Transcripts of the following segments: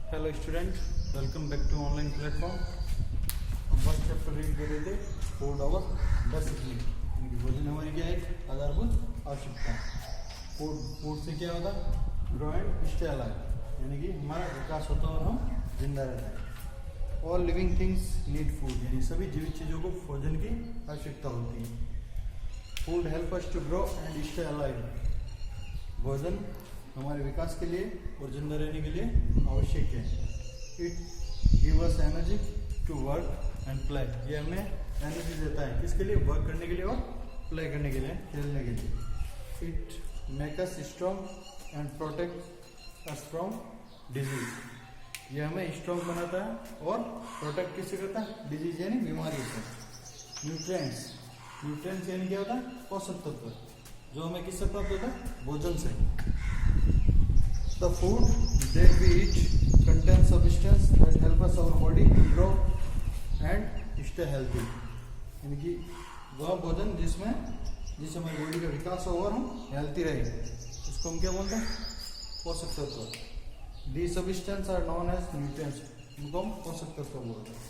Hello student, welcome back to online platform. हम first chapter read कर रहे थे, फूड और बेसिकली भोजन हमारी क्या है, आधारभूत आवश्यकता। फूड से क्या होता है, ग्रो एंड स्टे अलाइव, यानी कि हमारा विकास होता है और हम जिंदा रहते हैं। All living things need food, यानी सभी जीवित चीज़ों को भोजन की आवश्यकता होती है। Food help us to grow and stay alive, भोजन हमारे विकास के लिए और जिंदा रहने के लिए आवश्यक है। It give us energy to work and play, ये हमें एनर्जी देता है, किसके लिए, वर्क करने के लिए और प्ले करने के लिए, खेलने के लिए। It make us strong and protect us from disease, ये हमें स्ट्रॉन्ग बनाता है और प्रोटेक्ट किससे करता है, डिजीज यानी बीमारी से। न्यूट्रिएंट्स यानी क्या होता है, पोषक तत्व, जो हमें किससे प्राप्त होता है, भोजन से। The food that we eat contains substance that help us our body to grow and stay healthy, यानी कि वह भोजन जिससे हमारी बॉडी का विकास हो और हम हेल्थी रहे, इसको हम क्या बोलते हैं, पोषक तत्व। These substances are known as nutrients, इनको हम पोषक तत्व बोलते हैं।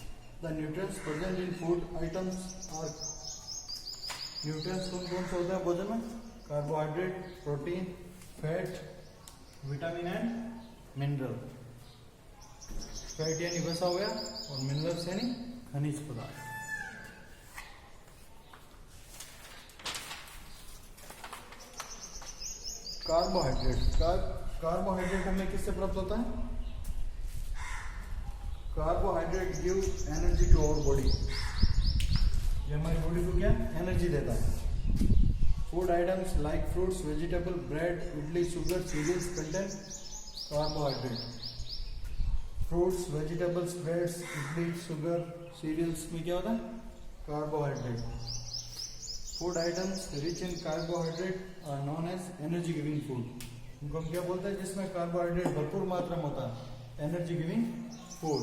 The nutrients present in food items are, nutrients कौन कौन से होते हैं भोजन में, carbohydrate, protein, fat, vitamin and mineral. Fat यानी वसा हो गया और मिनरल्स यानी खनिज पदार्थ। कार्बोहाइड्रेट हमें किससे प्राप्त होता है, carbohydrate give energy to our body, ये हमारी बॉडी को क्या एनर्जी देता है। Food items like fruits, vegetable, bread, idli, sugar, cereals contain carbohydrate. Fruits, vegetables, breads, idli, sugar, cereals में क्या होता है, carbohydrate. Food items rich in carbohydrate are known as energy giving food. इनको हम क्या बोलते हैं, जिसमें कार्बोहाइड्रेट भरपूर मात्रा में होता है, एनर्जी गिविंग फूड।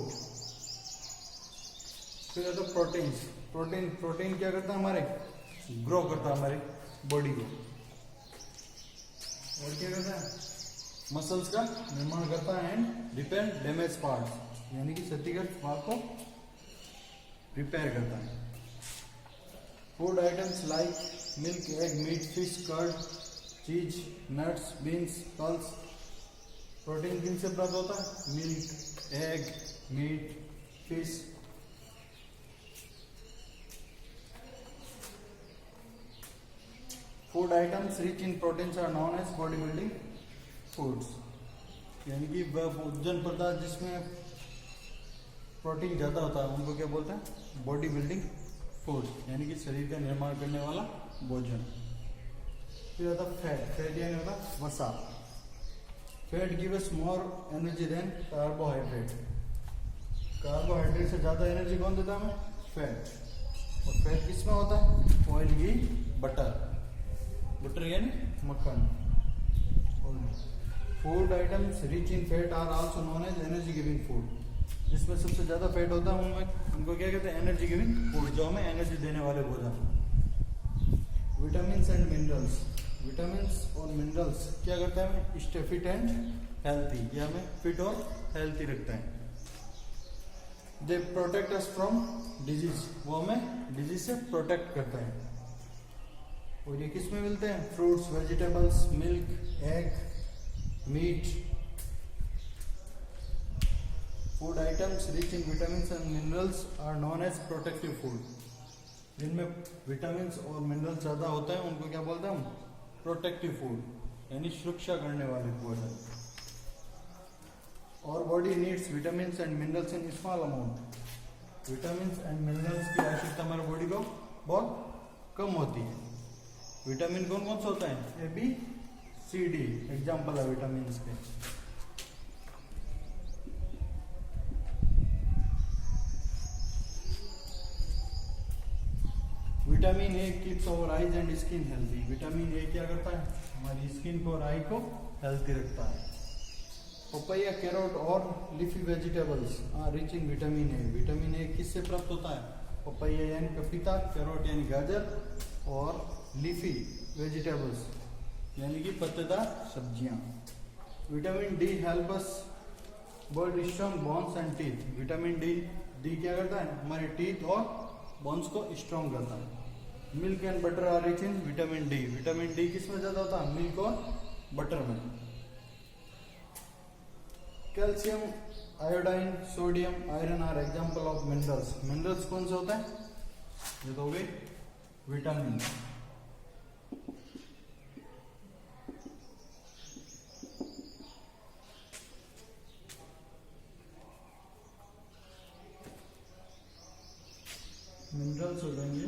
फिर आता प्रोटीन्स। प्रोटीन क्या करता है, हमारे ग्रो करता है हमारे बॉडी को, और क्या करता है, मसल्स का निर्माण करता है एंड रिपेयर डैमेज पार्ट्स, यानी कि क्षतिग्रस्त भाग को रिपेयर करता है। Food items like milk, egg, meat, fish, curd, cheese, nuts, beans, pulse. Protein किन से प्राप्त होता है, milk, egg, meat, fish. Food items rich in proteins are known as body building foods, यानी कि वह भोजन पदार्थ जिसमें प्रोटीन ज़्यादा होता है उनको क्या बोलते हैं, बॉडी बिल्डिंग फूड, यानी कि शरीर का निर्माण करने वाला भोजन। फिर आता फैट यानी होता वसा। Fat give us more energy than carbohydrate, carbohydrate से ज़्यादा एनर्जी कौन देता है हमें, फैट। और फैट किस में होता है, ऑयल, घी, बटर यानी मक्खन। Food items rich in fat are also known as energy giving food, जिसमें सबसे ज्यादा फैट होता है उनको क्या कहते हैं, एनर्जी गिविंग फूड, जो हमें एनर्जी देने वाले भोजन। Vitamins and minerals. विटामिन्स और मिनरल्स क्या करते हैं, हमें स्टे फिट एंड हेल्थी, ये हमें फिट और हेल्थी रखता है। They protect us from disease, वो हमें डिजीज से प्रोटेक्ट करता है। और ये किस में मिलते हैं, fruits, vegetables, milk, egg, meat. Food items rich in vitamins and minerals are known as protective food, जिनमें विटामिन्स और मिनरल्स ज्यादा होता है उनको क्या बोलते हैं हम, प्रोटेक्टिव फूड, यानी सुरक्षा करने वाले भोजन। और body needs vitamins and minerals in small amount, vitamins and minerals की आवश्यकता हमारी बॉडी को बहुत कम होती है। विटामिन कौन कौन सा होता है, A, B, C, D example है vitamin K. Vitamin A keeps our eyes and skin healthy, vitamin A क्या करता है, हमारी स्किन को और आई को हेल्थी रखता है। पपैया, कैरोट और leafy vegetables are rich in vitamin A, vitamin A किससे प्राप्त होता है, पपैया यानी पपीता, कैरोट यानी गाजर, और लीफी वेजिटेबल्स यानी कि पत्तेदार सब्जियां। Vitamin D help us build strong bones and teeth. Vitamin D क्या करता है? हमारे टीथ और बोन्स को स्ट्रॉन्ग करता है। Milk and butter are rich in vitamin D. Vitamin D किस में ज्यादा होता है? मिल्क और बटर में। Calcium, iodine, sodium, iron are example of minerals. Minerals कौन से होता है? ये तो हो गई विटामिन। मिनरल्स हो जाएंगे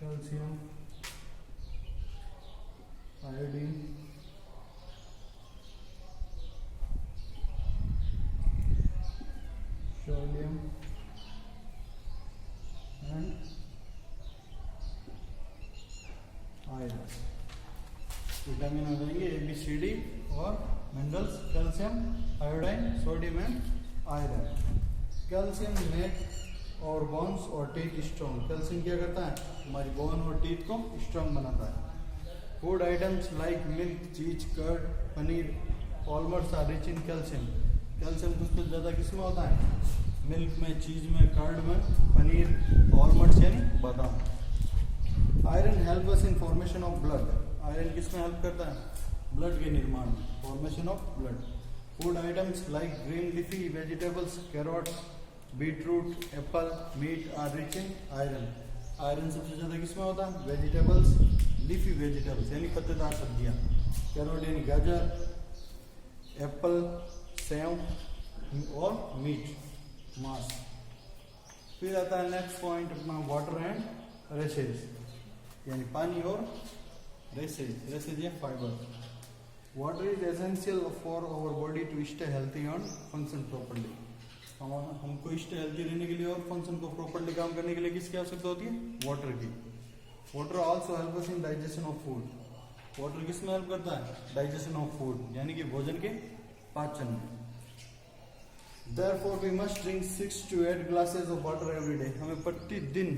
calcium, iodine, sodium and iron. Vitamin हो जाएंगे ABCD और minerals calcium, iodine, sodium and iron. Calcium make और बोन्स और टीथ स्ट्रॉन्ग। कैल्शियम क्या करता है? हमारी बोन और टीथ को स्ट्रॉन्ग बनाता है। Food items like milk, cheese, curd, paneer, almonds are rich in calcium. Calcium कुछ ज़्यादा किस में होता है? मिल्क में, चीज में, कर्ड में, पनीर, ऑलमंड्स यानी बादाम। Iron help us in formation of blood. Iron किस में हेल्प करता है? ब्लड के निर्माण में, formation of blood. Food items like green leafy vegetables, carrots, beetroot, apple, meat are rich in iron. Iron सबसे ज्यादा किसमें होता है? वेजिटेबल्स, लीफी वेजिटेबल्स यानी पत्तेदार सब्जियां, कैरोट यानी गाजर, एप्पल, सेव और मीट, मांस। फिर आता है नेक्स्ट पॉइंट अपना वाटर एंड रेसेज यानी पानी और रेसेज। रेसेज या fibre. Water is essential for our body to stay healthy and function properly. हमको स्टे हेल्थी रहने के लिए और फंक्शन को प्रॉपर्ली काम करने के लिए किसकी आवश्यकता होती है? वाटर की। Water also help us in digestion of food. Water किस में हेल्प करता है? डाइजेशन ऑफ फूड यानी कि भोजन के पाचन में। Therefore we must drink 6 to 8 glasses of water every day। हमें प्रतिदिन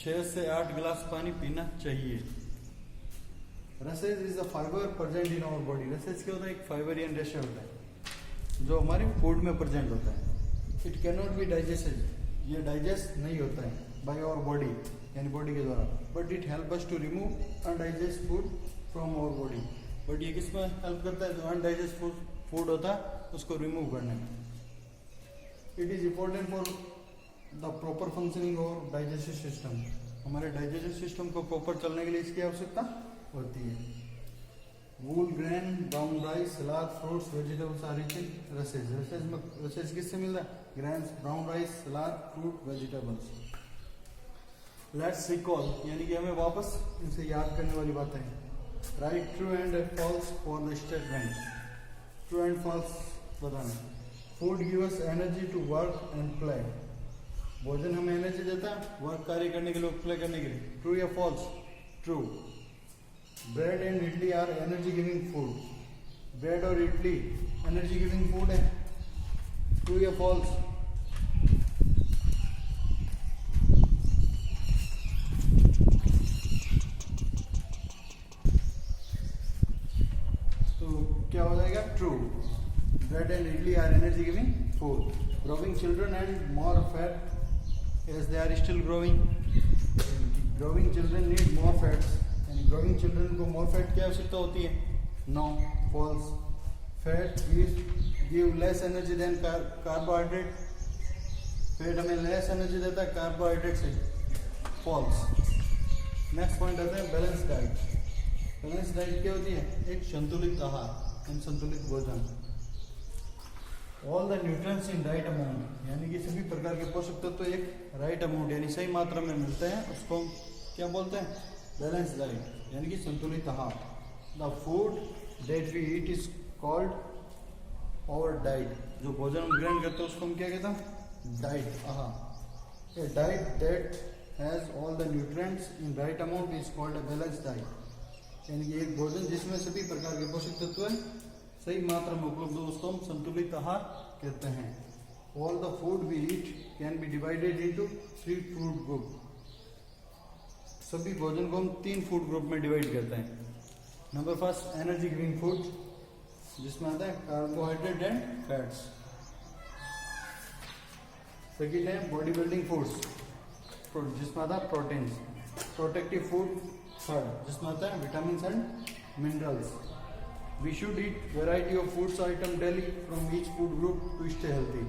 6 से 8 गिलास पानी पीना चाहिए। Roughage is a fibre present in our body. Roughage क्या होता है? एक फाइबरियन रेशा होता है जो हमारे फूड में प्रेजेंट होता है। It can not be digested, ये डाइजेस्ट नहीं होता है बाय आवर बॉडी यानी बॉडी के द्वारा, but it help us to remove undigest food from our body. But ये किस में हेल्प करता है? जो अनडाइजेस्ट फूड होता है उसको रिमूव करने में। It is important for the proper functioning of digestive system. हमारे डाइजेस्टिव सिस्टम को प्रॉपर चलने के लिए इसकी आवश्यकता होती है। Whole, grain, brown rice, salad, fruits, vegetables are rich in roughage. Roughage किससे मिलता है? Grains, brown rice, salad, fruit, vegetables. Let's recall यानी कि हमें वापस इनसे याद करने वाली बातें हैं। Write true and false for the statement. True and false बताना। Food give us energy to work and play. भोजन हमें एनर्जी देता है वर्क कार्य करने के लिए, प्ले करने के लिए। ट्रू या false? True. Bread and idli are energy giving food. Bread और इडली एनर्जी गिविंग फूड है। ट्रू या फॉल्स? तो क्या हो जाएगा? True. Bread and idli are energy giving food. Growing children and more fat as they are still growing. Growing children need more fats. And growing children को more fat की आवश्यकता होती है? No, false. Fat give less energy than carbohydrate. Fat हमें less energy देता है carbohydrate से. False. Next point आता है balanced diet. Balanced diet क्या होती है? एक संतुलित आहार, संतुलित भोजन। All the nutrients in right amount यानी कि सभी प्रकार के पोषक तत्व एक राइट अमाउंट यानी सही मात्रा में मिलते हैं, उसको हम क्या बोलते हैं? बैलेंस डाइट यानी कि संतुलित आहार। The food that we eat is called our diet. जो भोजन हम ग्रहण करते हैं उसको हम क्या कहते हैं? डाइट, आहार। A diet that has all the nutrients in right amount is called a balance diet यानी कि एक भोजन जिसमें सभी प्रकार के पोषक तत्व सही मात्रा में उपलब्ध हो उसको हम संतुलित आहार कहते हैं। All the food we eat can be divided into 3 food group. सभी भोजन को हम 3 फूड ग्रुप में डिवाइड करते हैं। Number first energy giving food, जिसमें आता है कार्बोहाइड्रेट एंड फैट्स। सेकेंड है बॉडी बिल्डिंग फूड्स, जिसमें आता है प्रोटीन्स। प्रोटेक्टिव फूड थर्ड, जिसमें आता है vitamin and minerals. We should eat variety of foods item daily from each food group to stay healthy.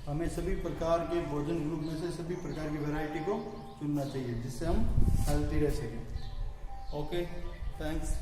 हमें सभी प्रकार के भोजन ग्रुप में से सभी प्रकार की वैरायटी को चुनना चाहिए, जिससे हम हेल्थी रह सकें। Okay, thanks.